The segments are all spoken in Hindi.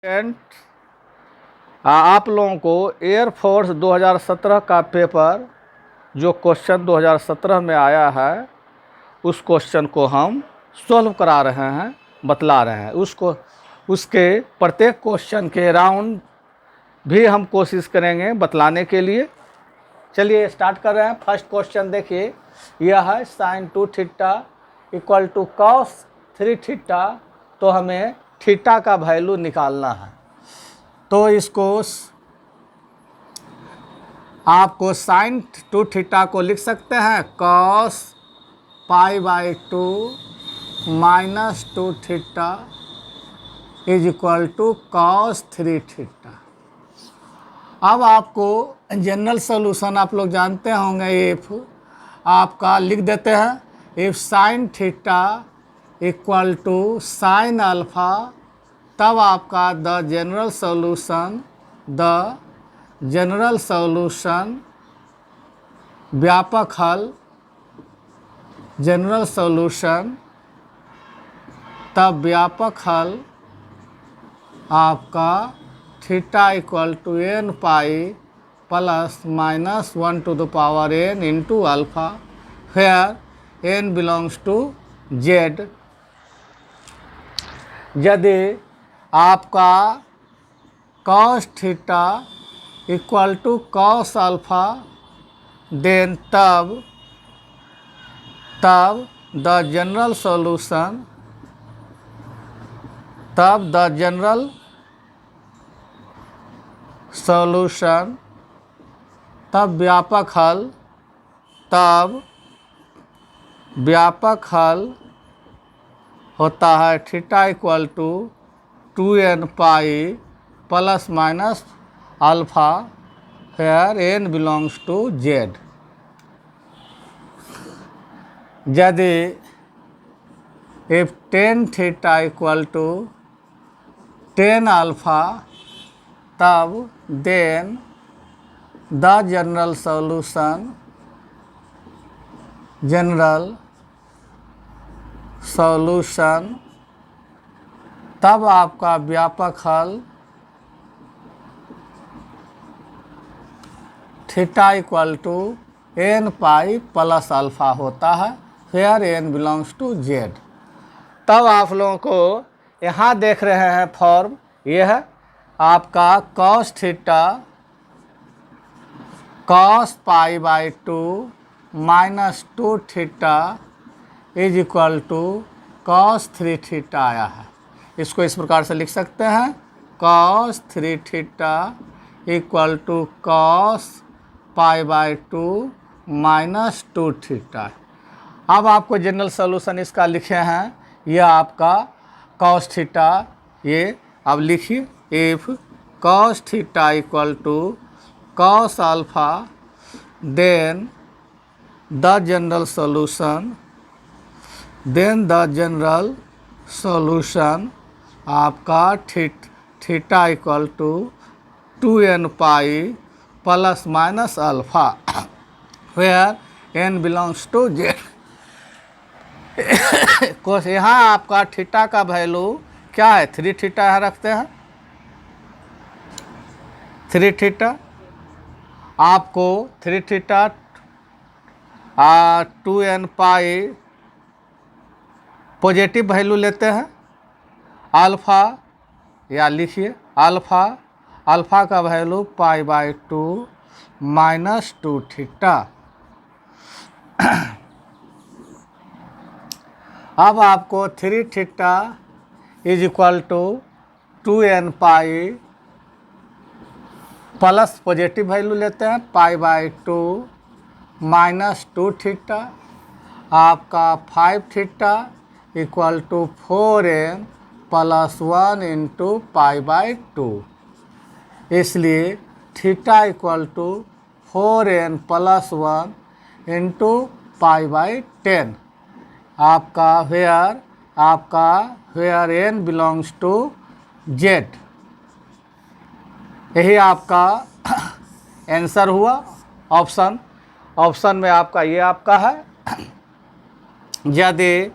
एंड आप लोगों को एयरफोर्स 2017 का पेपर जो क्वेश्चन 2017 में आया है उस क्वेश्चन को हम सॉल्व करा रहे हैं, बतला रहे हैं। उसके प्रत्येक क्वेश्चन के राउंड भी हम कोशिश करेंगे बतलाने के लिए। चलिए स्टार्ट कर रहे हैं। फर्स्ट क्वेश्चन देखिए, यह है sin 2 theta equal to cos 3 theta. तो हमें थीटा का वैल्यू निकालना है। तो इसको आपको sin 2 थीटा को लिख सकते हैं cos π/2 minus 2 theta is equal to cos 3 theta. अब आपको जनरल सॉल्यूशन आप लोग जानते होंगे, इफ आपका लिख देते हैं if sin theta equal to sin alpha, तब आपका द जनरल सॉल्यूशन व्यापक हल, जनरल सॉल्यूशन तब व्यापक हल आपका theta equal to n pi plus minus 1 to the power n into alpha, where n belongs to z। यदि आपका cos theta equal to cos alpha, then तब द जनरल सॉल्यूशन तब व्यापक हल होता है theta equal to 2n pi plus minus alpha, where n belongs to z। यदि if tan theta equal to tan alpha, तब देन द जनरल सॉल्यूशन तब आपका व्यापक हल theta equal to n pi plus alpha होता है, where n belongs to z। तब आप लोगों को यहाँ देख रहे हैं फॉर्म, यह है आपका cos theta cos π/2 minus 2 theta is equal to cos 3 theta आया है। इसको इस प्रकार से लिख सकते हैं cos 3 theta equal to cos π/2 minus 2 theta. अब आपको जनरल सॉल्यूशन इसका लिखे हैं, यह आपका cos थीटा, ये अब लिखिए if cos theta equal to cos alpha, then the general solution आपका theta equal to 2n pi plus minus alpha, where n belongs to z। यहाँ आपका थीटा का वैल्यू क्या है, 3 थीटा यहाँ रखते हैं। 3 थीटा आपको 3 थीटा 2n पाई पॉजिटिव वैल्यू लेते हैं अल्फ़ा, या लिखिए अल्फ़ा का वैल्यू π/2 माइनस 2 थीटा। अब आपको 3 theta is equal to 2n pi plus positive value लेते हैं π/2 माइनस 2 थीटा, आपका 5 theta equal to 4n plus 1 into π/2। इसलिए theta equal to 4n plus 1 into π/10 आपका where n belongs to z। यही आपका आंसर हुआ। ऑप्शन में आपका ये आपका है। यदि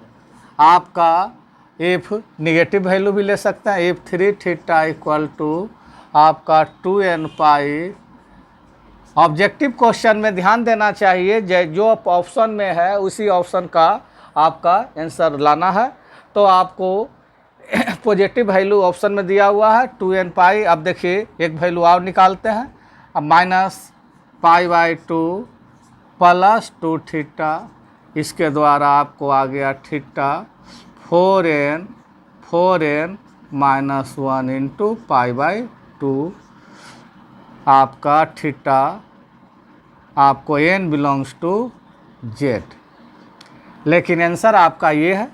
आपका इफ निगेटिव वैल्यू भी ले सकते हैं, इफ 3 थीटा इक्वल टू आपका 2n पाई। ऑब्जेक्टिव क्वेश्चन में ध्यान देना चाहिए, जो ऑप्शन में है उसी ऑप्शन का आपका आंसर लाना है। तो आपको पॉजिटिव वैल्यू ऑप्शन में दिया हुआ है 2n पाई। अब देखिए एक वैल्यू और निकालते हैं। अब -π/2 प्लस 2 थीटा, इसके द्वारा आपको आ गया थीटा 4n -1 इंटू π/2 आपका थीटा आपको n बिलोंग्स टू z। लेकिन आंसर आपका ये है।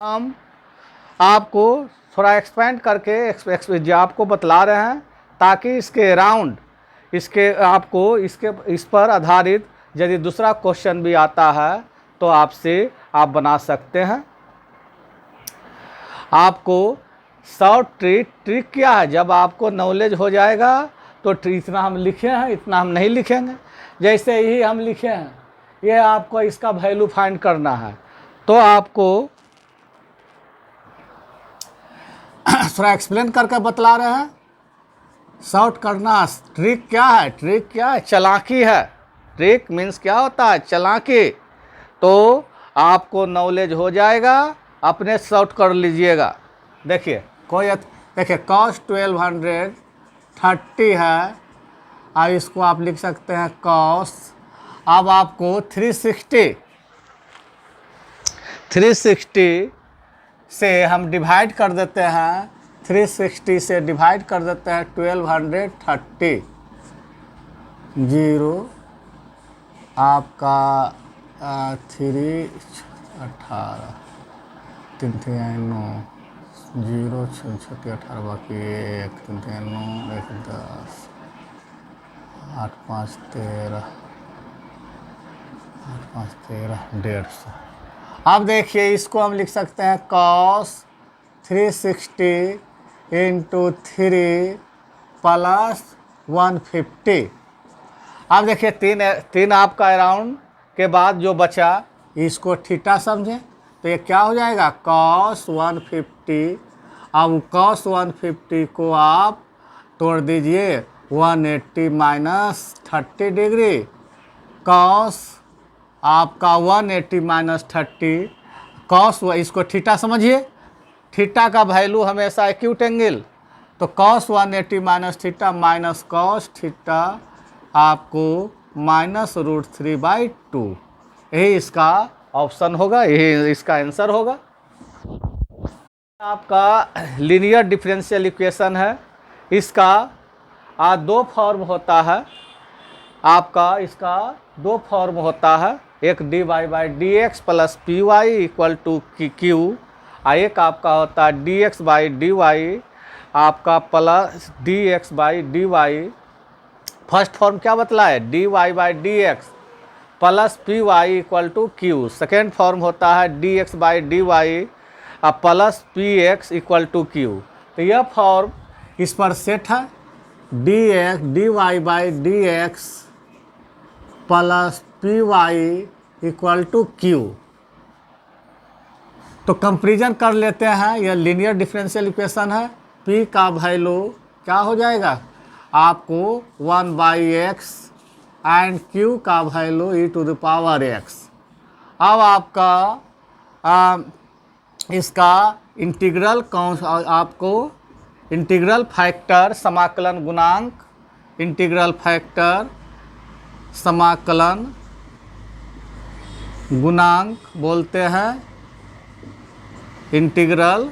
हम आपको थोड़ा एक्सपेंड करके आपको बतला रहे हैं, ताकि इसके अराउंड इस पर आधारित यदि दूसरा क्वेश्चन भी आता है तो आप बना सकते हैं। आपको शॉर्ट ट्रिक क्या है, जब आपको नॉलेज हो जाएगा तो इतना हम लिखे हैं, इतना हम नहीं लिखेंगे। जैसे ही हम लिखे हैं, ये आपको इसका वैल्यू फाइंड करना है, तो आपको थोड़ा एक्सप्लेन करके बतला रहे हैं। शॉर्ट करना ट्रिक क्या है, चालाकी है। ट्रिक मीन्स क्या होता है, चालाकी। तो आपको नॉलेज हो जाएगा, अपने शॉर्ट कर लीजिएगा। देखिए cos 1230 है, और इसको आप लिख सकते हैं cos। अब आपको 360 से हम डिवाइड कर देते हैं, 360 से डिवाइड कर देते हैं 1230। 0 आपका 3 18 3 3 9 0 6 6 18 बाकी 1 3 3 9 1 10 8 5 13 8 5 13 150। अब देखिए इसको हम लिख सकते हैं cos 360 इंटू 3 प्लस 150। अब देखिए तीन आपका अराउंड के बाद जो बचा, इसको थीटा समझें तो ये क्या हो जाएगा cos 150। अब cos 150 को आप तोड़ दीजिए 180 माइनस 30 डिग्री। cos आपका 180 माइनस 30 cos, इसको थीटा समझिए, थीटा का वैल्यू हमेशा एक्यूट एंगल। तो cos 180 minus theta minus cos theta आपको -√3/2। यही इसका ऑप्शन होगा, यही इसका आंसर होगा। आपका लीनियर डिफरेंशियल इक्वेशन है। इसका दो फॉर्म होता है, आपका इसका दो फॉर्म होता है। एक dy/dx plus py equal to q, और एक आपका होता है dx/dy आपका प्लस dx/dy। फर्स्ट फॉर्म क्या बतला है, dy/dx plus py equal to q। Second form होता है dx/dy plus px equal to q। तो यह फॉर्म इस पर सेट है, dy/dx plus py equal to q। तो कंपेरिजन कर लेते हैं, यह लीनियर डिफरेंशियल इक्वेशन है। p का वैल्यू क्या हो जाएगा आपको 1/x एंड q का वैल्यू e⁻x। अब आपका इसका इंटीग्रल आपको इंटीग्रल फैक्टर समाकलन गुणांक, इंटीग्रल फैक्टर समाकलन गुणांक बोलते हैं। इंटीग्रल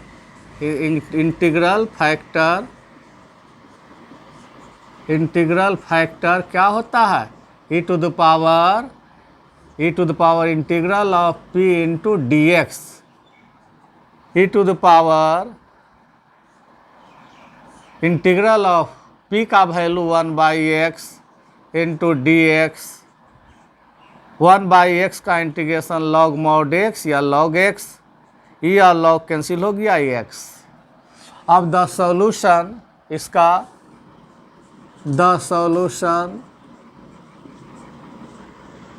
फैक्टर क्या होता है, e⁻ integral of p into dx, integral of p का value 1/x into dx। 1/x का इंटीग्रेशन log mod x या log x, ये और log कैंसिल हो गया x। अब द सॉल्यूशन, इसका द सॉल्यूशन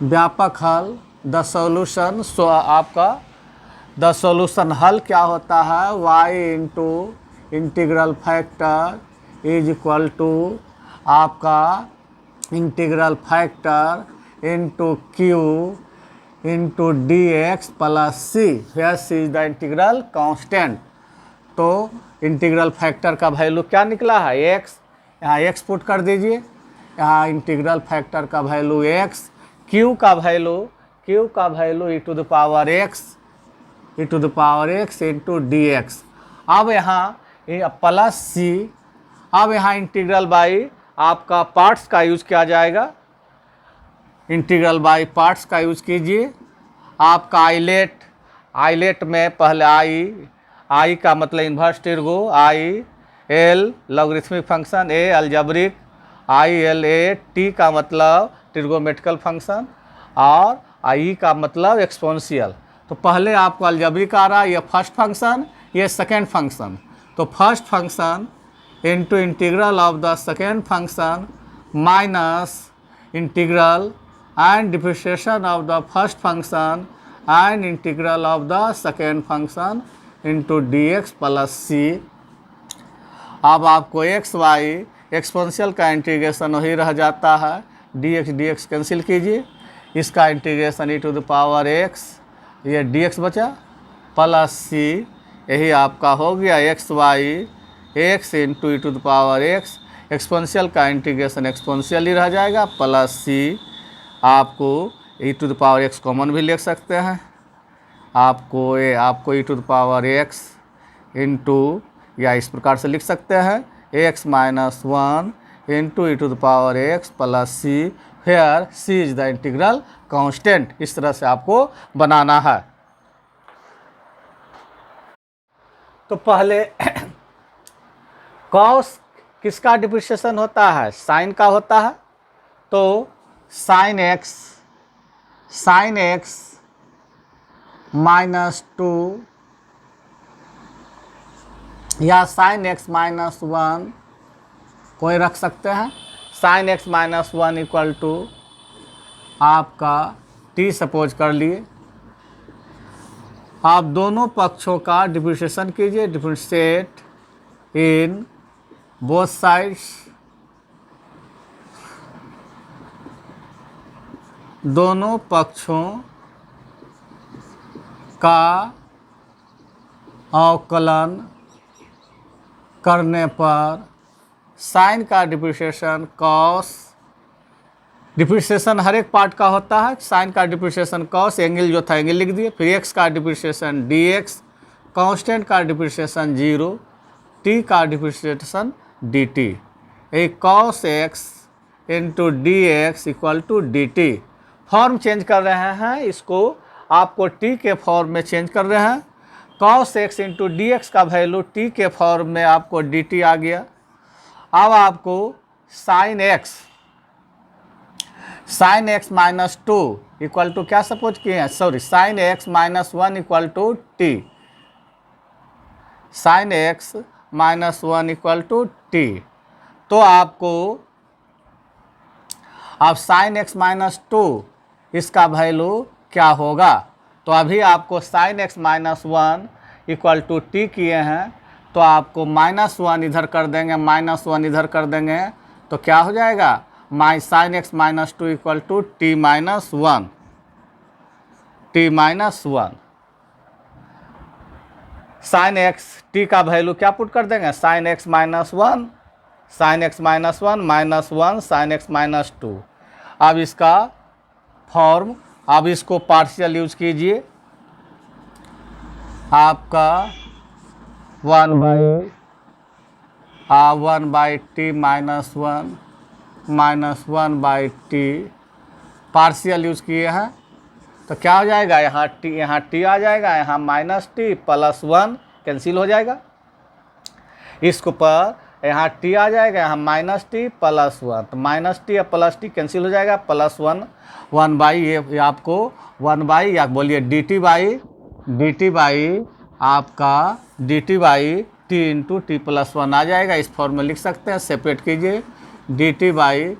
व्यापक हल द सॉल्यूशन, सो आपका द सॉल्यूशन हल क्या होता है, y into integral factor is equal to आपका integral factor into q into d x plus c, where c is the integral constant. तो इंटीग्रल फैक्टर का वैल्यू क्या निकला है, एक्स, यहाँ एक्स पुट कर दीजिए, यहाँ इंटीग्रल फैक्टर का वैल्यू एक्स, क्यू का value e to the power x into d x. अब यहाँ प्लस सी, अब यहाँ इंटीग्रल बाई आपका पार्ट्स का यूज किया जाएगा, इंटीग्रल बाई पार्ट्स का यूज कीजिए। आपका आइलेट में पहले आई का मतलब inverse trigo, I L logarithmic function, A algebraic, I L A, T का मतलब ट्रिगोमेट्रिकल फंक्शन और आई का मतलब एक्सपोनेंशियल। तो पहले आपको अलजेब्रिक आ रहा है, ये फर्स्ट फंक्शन, ये सेकेंड फंक्शन। तो first function into integral of the second function minus integral and differentiation of the first function and integral of the second function into dx plus c। अब आपको x y एक्सपोनेंशियल का इंटीग्रेशन वही रह जाता है, dx कैंसिल कीजिए, इसका integration e to the power x, ये dx बचा प्लस c, यही आपका हो गया x y x into e to the power x, exponential का इंटीग्रेशन एक्सपोनेंशियल ही रह जाएगा प्लस c। आपको e to the power x common भी ले सकते हैं, आपको e to the power x into, या इस प्रकार से लिख सकते हैं x minus 1 into e to the power x plus c, where c is the integral constant. इस तरह से आपको बनाना है। तो पहले कॉस किसका डिप्रिसिएशन होता है, साइन का होता है। तो साइन एक्स माइनस 2 या साइन एक्स माइनस 1 कोई रख सकते हैं। Sine x minus 1 equal to आपका टी सपोज कर लिए। आप दोनों पक्षों का डिफ्रेंशिएशन कीजिए, डिफ्रेंशिएट इन बोथ साइड्स, दोनों पक्षों का अवकलन करने पर साइन का डिप्रिसिएशन कॉस, डिप्रिसिएशन हर एक पार्ट का होता है, साइन का डिप्रिसिएशन कॉस, एंगल जो था एंगल लिख दिए, फिर एक्स का डिप्रिसिएशन डी एक्स, कांस्टेंट का डिप्रिसिएशन 0, टी का डिप्रिसिएशन डी टी। एक cos x into d x equal to d t. Form change कर रहे हैं, इसको आपको टी के फॉर्म में चेंज कर रहे हैं। Cos x into d x का वैल्यू टी के फॉर्म में आपको डी टी आ गया। अब आपको sine x minus 2 equal to क्या सपोज किए हैं, sorry, sine x minus 1 equal to t, sine x minus 1 equal to t. तो आपको अब साइन एक्स माइनस 2 इसका वैल्यू क्या होगा। तो अभी आपको sine x minus 1 equal to t किए हैं, तो आपको माइनस 1 इधर कर देंगे, माइनस 1 इधर कर देंगे, तो क्या हो जाएगा, sine x minus 2 equal to t minus 1, t minus 1। Sine x t का वैल्यू क्या पुट कर देंगे, sine x minus 1, sine x minus 1 minus 1 sine x minus 2। अब इसका फॉर्म, अब इसको पार्शियल यूज कीजिए, आपका 1 by t minus 1 T partial use किए हैं, तो क्या हो जाएगा, यहाँ टी आ जाएगा, यहाँ माइनस टी प्लस 1 कैंसिल हो जाएगा, इसको पर यहाँ टी आ जाएगा, यहाँ माइनस टी प्लस 1, तो माइनस टी या प्लस टी कैंसिल हो जाएगा, प्लस 1 बाई ये आपको 1 बाई या बोलिए डी टी बाई आपका d t by t into t plus 1 आ जाएगा। इस फॉर्म में लिख सकते हैं, सेपरेट कीजिए, d t by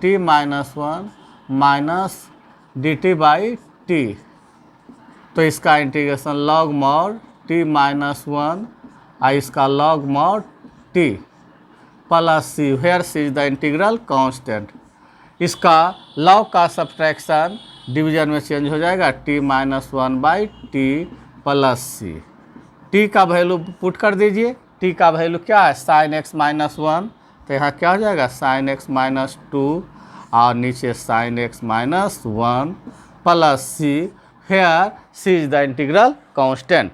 t minus 1 minus d t by t, तो इसका integration log mod t minus 1 और इसका log mod t plus c, where c is the integral constant. इसका लॉग का सब्ट्रैक्शन डिवीजन में चेंज हो जाएगा, t minus 1 by t plus c. टी का वैल्यू पुट कर दीजिए, टी का वैल्यू क्या है साइन एक्स माइनस 1, तो यहाँ क्या हो जाएगा साइन एक्स माइनस 2 और नीचे sine x minus 1 plus c, here c is the integral constant.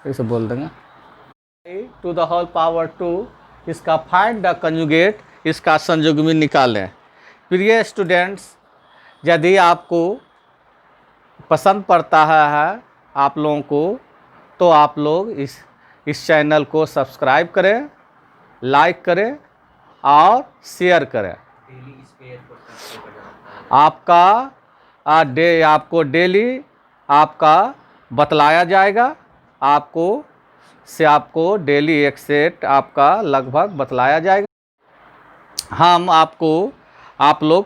इसे बोल देंगे टू द होल पावर 2, इसका फाइंड द कंजुगेट, इसका संयुग्मी निकालें। प्रिय स्टूडेंट्स, यदि आपको पसंद पड़ता है आप लोगों को, तो आप लोग इस चैनल को सब्सक्राइब करें, लाइक करें और शेयर करें। आपको डेली आपका बतलाया जाएगा, आपको डेली एक सेट आपका लगभग बतलाया जाएगा। हम आप लोग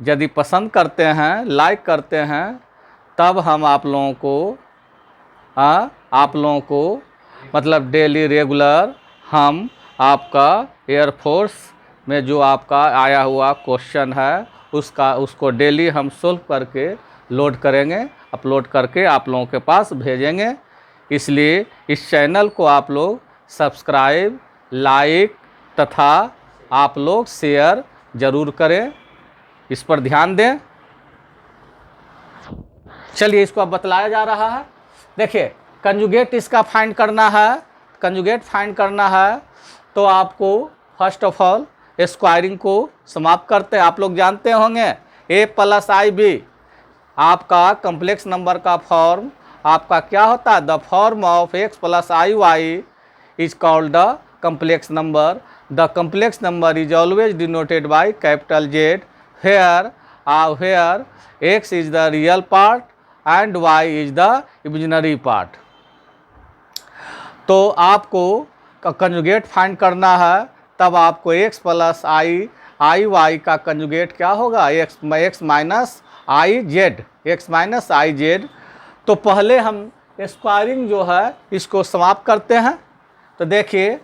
यदि पसंद करते हैं, लाइक करते हैं, तब हम आप लोगों को मतलब डेली रेगुलर हम आपका एयरफोर्स में जो आपका आया हुआ क्वेश्चन है उसको डेली हम सोल्व करके लोड करेंगे, अपलोड करके आप लोगों के पास भेजेंगे। इसलिए इस चैनल को आप लोग सब्सक्राइब, लाइक तथा आप लोग शेयर ज़रूर करें, इस पर ध्यान दें। चलिए इसको अब बतलाया जा रहा है। देखिए कंजुगेट इसका फाइंड करना है, कंजुगेट फाइंड करना है तो आपको फर्स्ट ऑफ ऑल स्क्वायरिंग को समाप्त करते हैं। आप लोग जानते होंगे a प्लस आई बी आपका कम्प्लेक्स नंबर का फॉर्म आपका क्या होता है, the form of x plus i y is called the complex number. The complex number is always denoted by capital Z, where x is the real part and y is the imaginary part। तो आपको कंजुगेट फाइंड करना है, तब आपको x प्लस आई वाई का कंजुगेट क्या होगा, x माइनस आई जेड। तो पहले हम स्क्वायरिंग जो है इसको समाप्त करते हैं। तो देखिए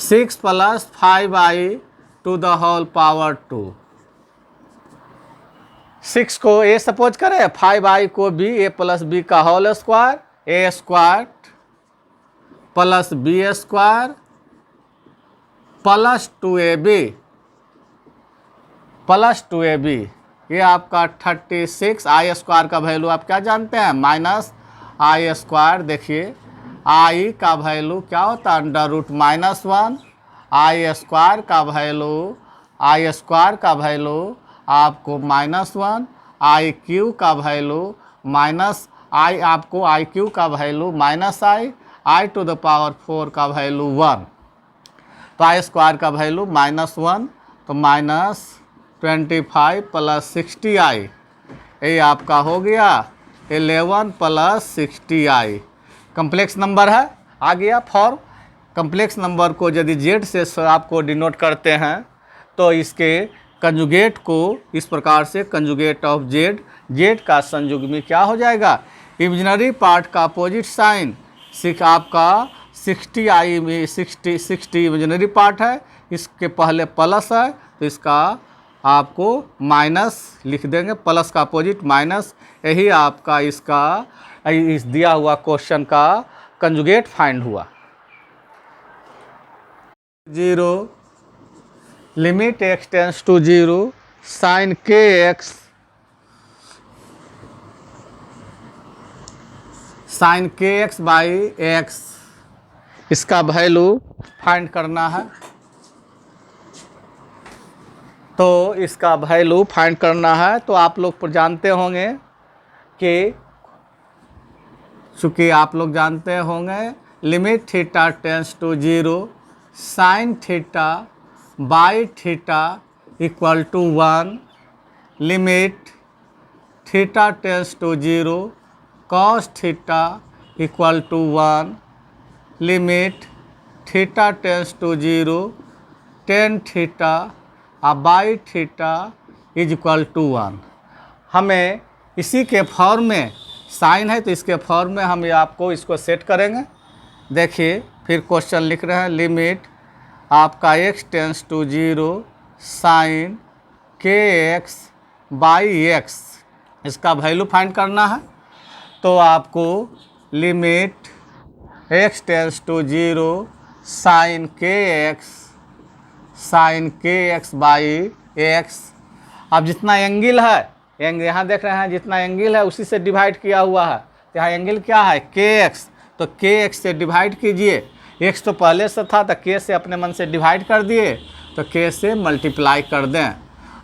6 plus 5i to the whole power 2, 6 को a सपोज करें, 5i को b, a प्लस बी का whole square, a square plus b square plus 2ab, ये आपका 36। आई स्क्वायर का वैल्यू आप क्या जानते हैं, माइनस आई स्क्वायर। देखिए आई का वैल्यू क्या होता है, under root minus 1। I square का वैल्यू आपको -1, आई क्यू का वैल्यू माइनस आई, आपको आई क्यू का value minus i to the power 4 का वैल्यू 1। तो आई स्क्वायर का वैल्यू -1, तो -25 प्लस 60i, ये आपका हो गया 11 प्लस 60i। कम्प्लेक्स नंबर है, आ गया फॉर्म। कम्प्लेक्स नंबर को यदि जेड से आपको डिनोट करते हैं तो इसके कंजुगेट को इस प्रकार से, कंजुगेट ऑफ जेड का संयुग्मी क्या हो जाएगा, इमेजिनरी पार्ट का अपोजिट साइन, आपका 60i में 60 इमेजिनरी पार्ट है, इसके पहले प्लस है तो इसका आपको माइनस लिख देंगे, प्लस का अपोजिट माइनस। यही आपका इसका इस दिया हुआ क्वेश्चन का कंजुगेट फाइंड हुआ। 0 limit x tends to 0 sine kx by x, इसका वैल्यू फाइंड करना है। तो इसका वैल्यू फाइंड करना है तो आप लोग जानते होंगे कि चूँकि आप लोग जानते होंगे limit theta tends to 0 sine theta by theta equal to 1, limit theta tends to 0 cos theta equal to 1, limit theta tends to 0 tan theta अब by theta is equal to 1। हमें इसी के फॉर्म में साइन है तो इसके फॉर्म में हम ये आपको इसको सेट करेंगे। देखिए फिर क्वेश्चन लिख रहे हैं, लिमिट आपका x tends to 0 sine kx by x, इसका वैल्यू फाइंड करना है। तो आपको limit x tends to 0 sine kx by x। अब जितना एंगल है, यहाँ देख रहे हैं जितना एंगल है उसी से डिवाइड किया हुआ है। तो यहाँ एंगल क्या है kx, तो kx से डिवाइड कीजिए। x तो पहले से था तो k से अपने मन से डिवाइड कर दिए तो k से मल्टीप्लाई कर दें।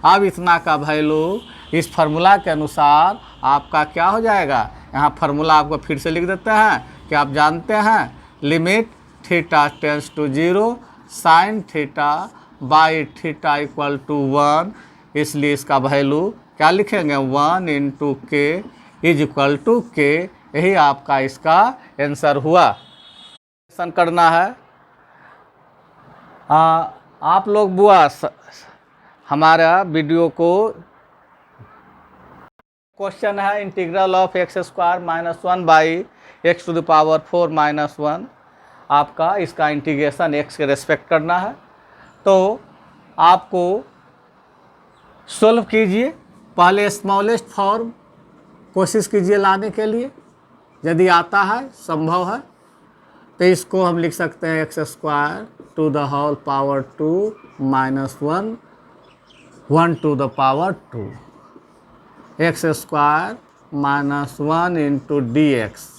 अब इतना का वैल्यू इस फार्मूला के अनुसार आपका क्या हो जाएगा। यहाँ फार्मूला आपको फिर से लिख देते हैं कि आप जानते हैं limit theta tends to 0 sine theta by theta equal to 1, इसलिए इसका वैल्यू क्या लिखेंगे 1 इंटू के इज इक्वल टू के। यही आपका इसका आंसर हुआ। करना है आप लोग बुआ हमारा वीडियो को क्वेश्चन है integral of x square minus 1 by x to the power 4 minus 1। आपका इसका इंटीग्रेशन एक्स के रेस्पेक्ट करना है। तो आपको सोल्व कीजिए, पहले स्मॉलेस्ट फॉर्म कोशिश कीजिए लाने के लिए, यदि आता है संभव है तो इसको हम लिख सकते हैं x square to the whole power 2 minus 1 1 to the power 2, x square minus 1 into d x.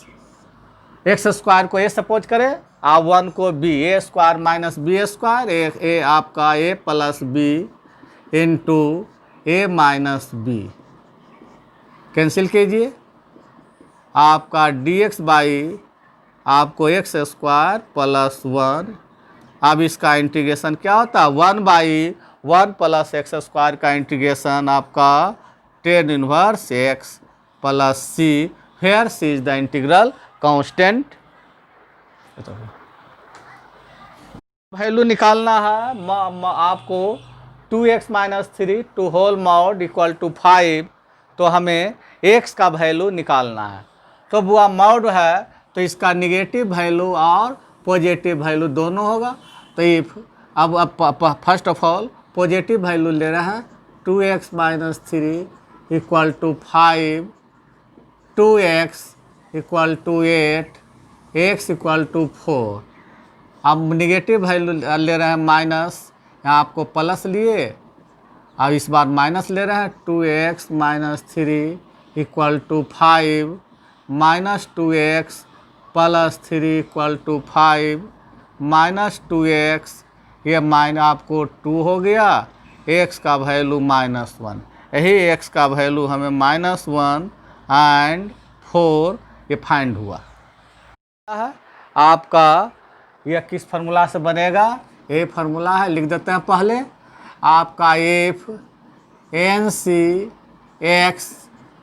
X square को ए सपोज करें, आप 1 को b, a square minus b square, a आपका a plus b into a minus b cancel कीजिए। आपका डी एक्स बाई आपको एक्स स्क्वायर प्लस 1। अब इसका इंटीग्रेशन क्या होता है 1 बाई 1 प्लस एक्स स्क्वायर का इंटीग्रेशन आपका tan inverse x plus c, where c is the integral constant. Value निकालना है आपको 2x minus 3 to whole mod equal to 5। तो हमें x का वैल्यू निकालना है। तो बुआ मॉड है तो इसका निगेटिव वैल्यू और पॉजिटिव वैल्यू दोनों होगा। तो इफ अब first of all positive value ले रहे हैं 2x minus 3 equal to 5, 2x equal to 8, x equal to 4। अब निगेटिव वैल्यू ले रहे हैं माइनस, यहाँ आपको प्लस लिए, अब इस बार माइनस ले रहे हैं 2x minus 3 equal to 5 minus 2x plus 3 equal to 5 minus 2x, ये माइन आपको 2 हो गया, x का वैल्यू माइनस 1। यही x का वैल्यू हमें माइनस 1 एंड 4 ये फाइंड हुआ है। आपका यह किस फार्मूला से बनेगा, ये फार्मूला है, लिख देते हैं पहले। आपका if n c x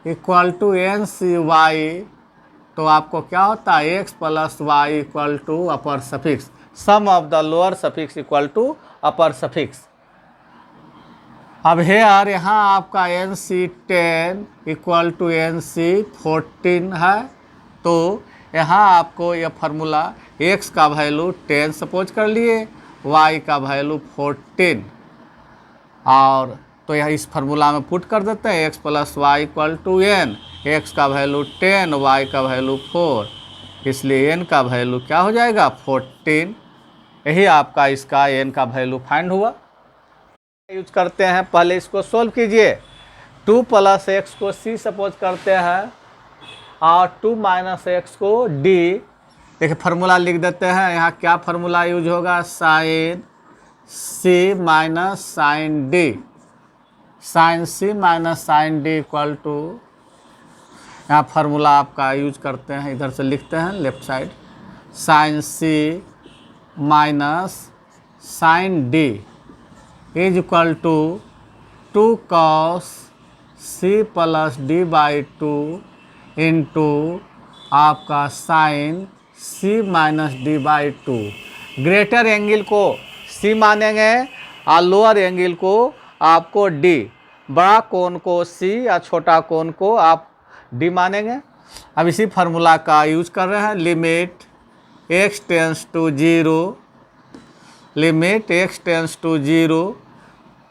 equal to n c y, तो आपको क्या होता है x plus y equal to upper suffix, sum of the lower suffix equal to upper suffix. अब हेयर यहाँ आपका n c 10 equal to n c 14 है। तो यहाँ आपको यह फार्मूला x का वैल्यू 10 सपोज कर लिए, y का वैल्यू 14, और तो यह इस फार्मूला में पुट कर देते हैं x plus y equal to n, x का वैल्यू 10, y का वैल्यू 4, इसलिए n का वैल्यू क्या हो जाएगा 14। यही आपका इसका n का वैल्यू फाइंड हुआ। यूज करते हैं, पहले इसको सोल्व कीजिए। 2 प्लस एक्स को c सपोज करते हैं और 2 माइनस एक्स को d। देखिए फार्मूला लिख देते हैं, यहाँ क्या फार्मूला यूज होगा sine c minus sine d, sine c minus sine d equal to, यहाँ फार्मूला आपका यूज करते हैं, इधर से लिखते हैं left side, sine c minus sine d is equal to 2 cos c plus d by 2 into आपका sine c minus d by 2। Greater angle को c मानेंगे और लोअर एंगल को आपको डी, बड़ा कोण को सी या छोटा कोण को आप डी मानेंगे। अब इसी फार्मूला का यूज कर रहे हैं, limit x tends to 0, limit x tends to 0,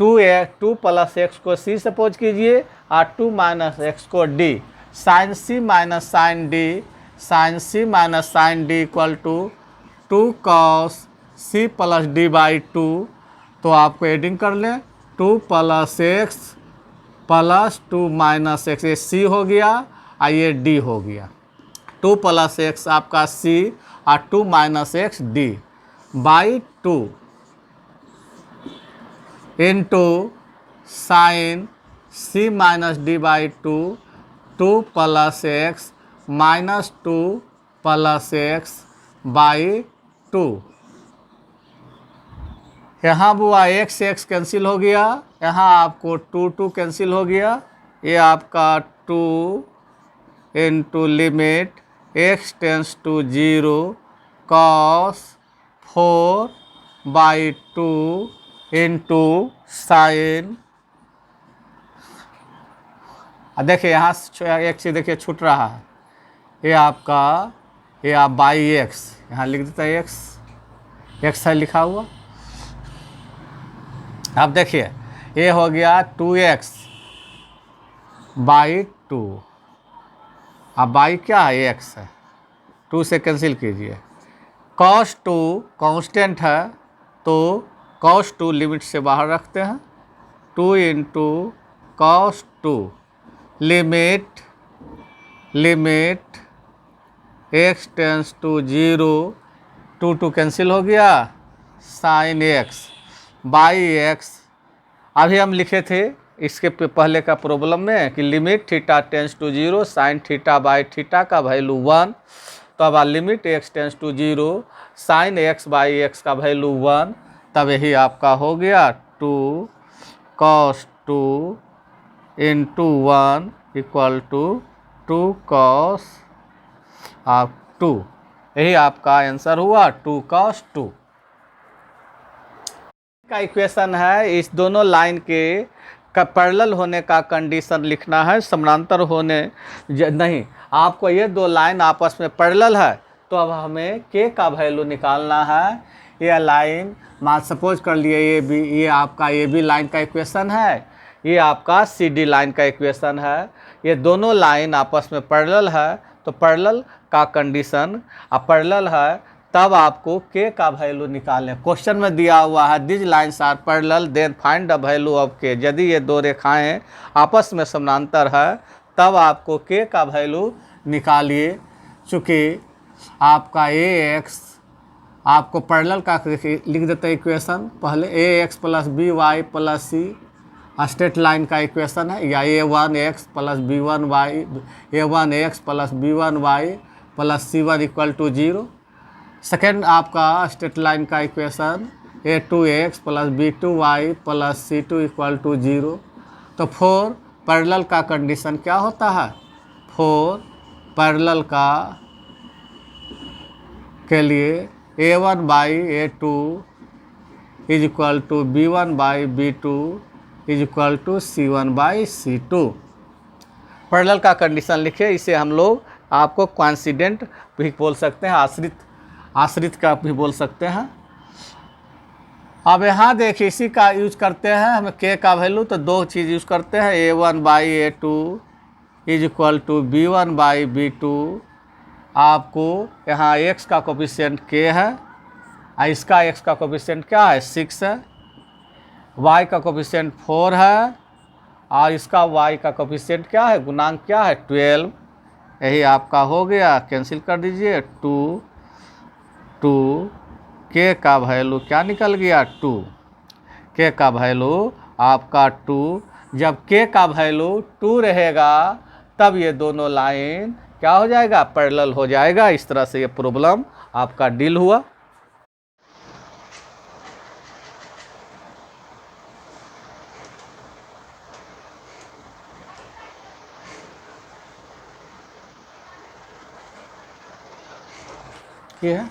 2 plus x को सी सपोज कीजिए और 2 माइनस एक्स को d, sine c minus sine d, sine c minus sine d equal to 2 cos c plus d by 2। तो आपको एडिंग कर लें, 2 plus x plus 2 minus x, ये सी हो गया और ये डी हो गया। 2 प्लस एक्स आपका सी और 2 minus x d by 2 into sine c minus d by 2, 2 plus x minus 2 plus x by 2। यहाँ बुआ एक्स एक्स कैंसिल हो गया, यहाँ आपको 2 कैंसिल हो गया, ये आपका 2 into limit x tends to 0 cos 4 by 2 into sine, देखिए यहाँ एक चीज़ देखिए छूट रहा है, ये आपका ये आप बाई एक्स यहाँ लिख देता है, एक्स है लिखा हुआ। अब देखिए ये हो गया 2x बाई 2, अब बाई क्या है x है, 2 से कैंसिल कीजिए। cos 2 कांस्टेंट है तो cos 2 लिमिट से बाहर रखते हैं, 2 into cos 2 limit x tends to 0, 2 cancel हो गया, साइन x बाई एक्स। अभी हम लिखे थे इसके पहले का प्रॉब्लम में कि limit theta tends to 0 sine theta by theta का वैल्यू 1, तो अब limit x tends to 0 sine x by x का वैल्यू 1, तब यही आपका हो गया 2 cos 2 into 1 equal to 2 cos 2, यही आपका आंसर हुआ 2 cos 2 का इक्वेशन है। इस दोनों लाइन के पैरेलल होने का कंडीशन लिखना है, समानांतर होने नहीं। आपको ये दो लाइन आपस में पैरेलल है तो अब हमें के का वैल्यू निकालना है। ये लाइन मान सपोज कर लिए ये भी, ये आपका ये भी लाइन का इक्वेशन है, ये आपका सी डी लाइन का इक्वेशन है। ये दोनों लाइन आपस में पैरेलल है तो पैरेलल का कंडीशन अब पैरेलल है, तब आपको के का वैल्यू निकालें। क्वेश्चन में दिया हुआ है this lines are parallel then find the value of k. यदि ये दो रेखाएं आपस में समानांतर है तब आपको के का वैल्यू निकालिए। चूँकि आपका ए एक्स आपको पैरेलल का लिख देते हैं इक्वेशन, पहले a x plus b y plus c straight line का इक्वेशन है, या a one x plus b one y, a one x plus b one y plus c one equal to 0। Second आपका स्ट्रेट लाइन का equation a two x plus b two y plus c two equal to 0। तो 4 पैरेलल का कंडीशन क्या होता है, 4 पैरेलल का के लिए a one by a two is equal to b one by b two is equal to c one by c two. Parallel का कंडीशन लिखे, इसे हम लोग आपको कोइंसिडेंट भी बोल सकते हैं, आश्रित का भी बोल सकते हैं। अब यहाँ देखिए इसी का यूज करते हैं हमें के का वैल्यू, तो दो चीज़ यूज करते हैं, a one by a two is equal to b one by b two. आपको यहाँ x का कोफिशिएंट k है और इसका x का कोफिशिएंट क्या है 6 है, y का कोफिशिएंट 4 है और इसका y का कोफिशिएंट क्या है, गुणांक क्या है 12। यही आपका हो गया, कैंसिल कर दीजिए 2 k का वैल्यू क्या निकल गया 2, k का वैल्यू आपका 2। जब k का वैल्यू 2 रहेगा तब ये दोनों लाइन क्या हो जाएगा, पैरेलल हो जाएगा। इस तरह से ये प्रॉब्लम आपका डील हुआ। ये है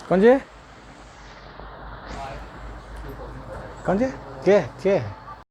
कौन जी कौन जी के